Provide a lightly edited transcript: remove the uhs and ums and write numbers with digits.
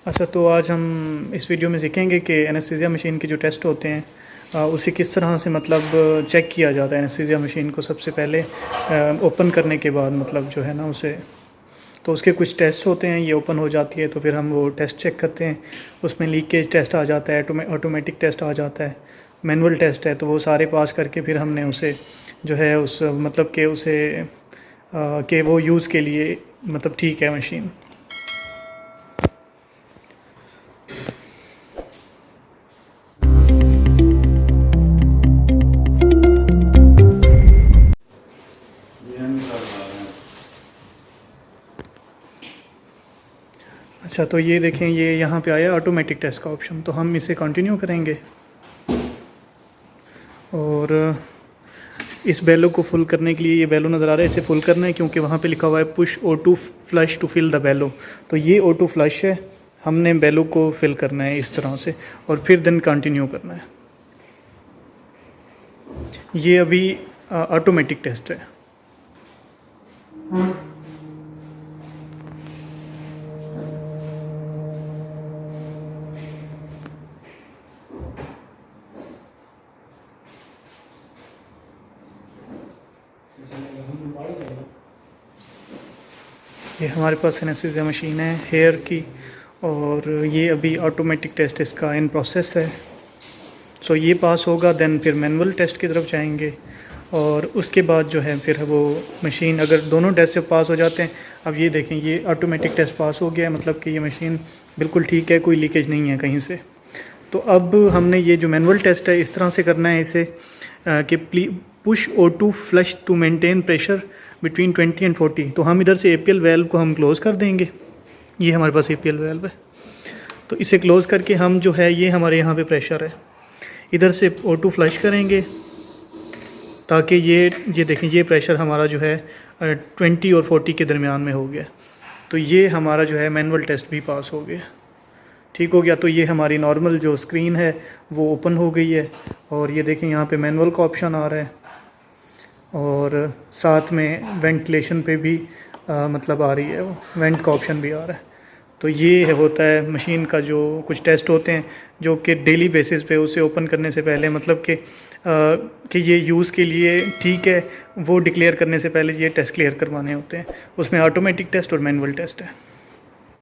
अच्छा, तो आज हम इस वीडियो में सीखेंगे कि एनेस्थीसिया मशीन के जो टेस्ट होते हैं उसे किस तरह से मतलब चेक किया जाता है। एनेस्थीसिया मशीन को सबसे पहले ओपन करने के बाद मतलब जो है ना उसे, तो उसके कुछ टेस्ट होते हैं। ये ओपन हो जाती है तो फिर हम वो टेस्ट चेक करते हैं। उसमें लीकेज टेस्ट आ जाता है, ऑटोमेटिक टेस्ट आ जाता है, मैनुअल टेस्ट है। तो वो सारे पास करके फिर हमने उसे जो है उस मतलब कि उसे कि वो यूज़ के लिए मतलब ठीक है मशीन। अच्छा, तो ये देखें, ये यहाँ पे आया ऑटोमेटिक टेस्ट का ऑप्शन, तो हम इसे कंटिन्यू करेंगे और इस बैलो को फुल करने के लिए, ये बैलो नज़र आ रहा है, इसे फुल करना है क्योंकि वहाँ पे लिखा हुआ है push O2 flush to fill the bellow. तो ये O2 फ्लश है, हमने बैलो को फिल करना है इस तरह से और फिर देन कंटिन्यू करना है। ये अभी ऑटोमेटिक टेस्ट है। ये हमारे पास एनेस्थीसिया मशीन है हेयर की और ये अभी ऑटोमेटिक टेस्ट इसका इन प्रोसेस है। सो ये पास होगा देन फिर मैनुअल टेस्ट की तरफ जाएंगे और उसके बाद जो है फिर वो मशीन, अगर दोनों टेस्ट से पास हो जाते हैं, अब ये देखें ये ऑटोमेटिक टेस्ट पास हो गया है, मतलब कि ये मशीन बिल्कुल ठीक है, कोई लीकेज नहीं है कहीं से। तो अब हमने ये जो मैनुअल टेस्ट है इस तरह से करना है इसे कि push O2 flush to maintain pressure between 20 and 40। तो हम इधर से APL वेल्व को हम क्लोज़ कर देंगे। ये हमारे पास APL वेल्व है, तो इसे क्लोज़ करके हम जो है ये हमारे यहाँ पे प्रेशर है, इधर से O2 फ्लश करेंगे ताकि ये देखें ये प्रेशर हमारा जो है 20 और 40 के दरमियान में हो गया। तो ये हमारा जो है मैनुअल टेस्ट भी पास हो गया, ठीक हो गया। तो ये हमारी नॉर्मल जो स्क्रीन है वो ओपन हो गई है और ये देखें यहाँ पे मैनुअल का ऑप्शन आ रहा है और साथ में वेंटिलेशन पे भी मतलब आ रही है, वो वेंट का ऑप्शन भी आ रहा है। तो ये होता है मशीन का जो कुछ टेस्ट होते हैं जो कि डेली बेसिस पे उसे ओपन करने से पहले मतलब कि ये यूज़ के लिए ठीक है, वो डिक्लेयर करने से पहले ये टेस्ट क्लियर करवाने होते हैं। उसमें ऑटोमेटिक टेस्ट और मैनुअल टेस्ट है।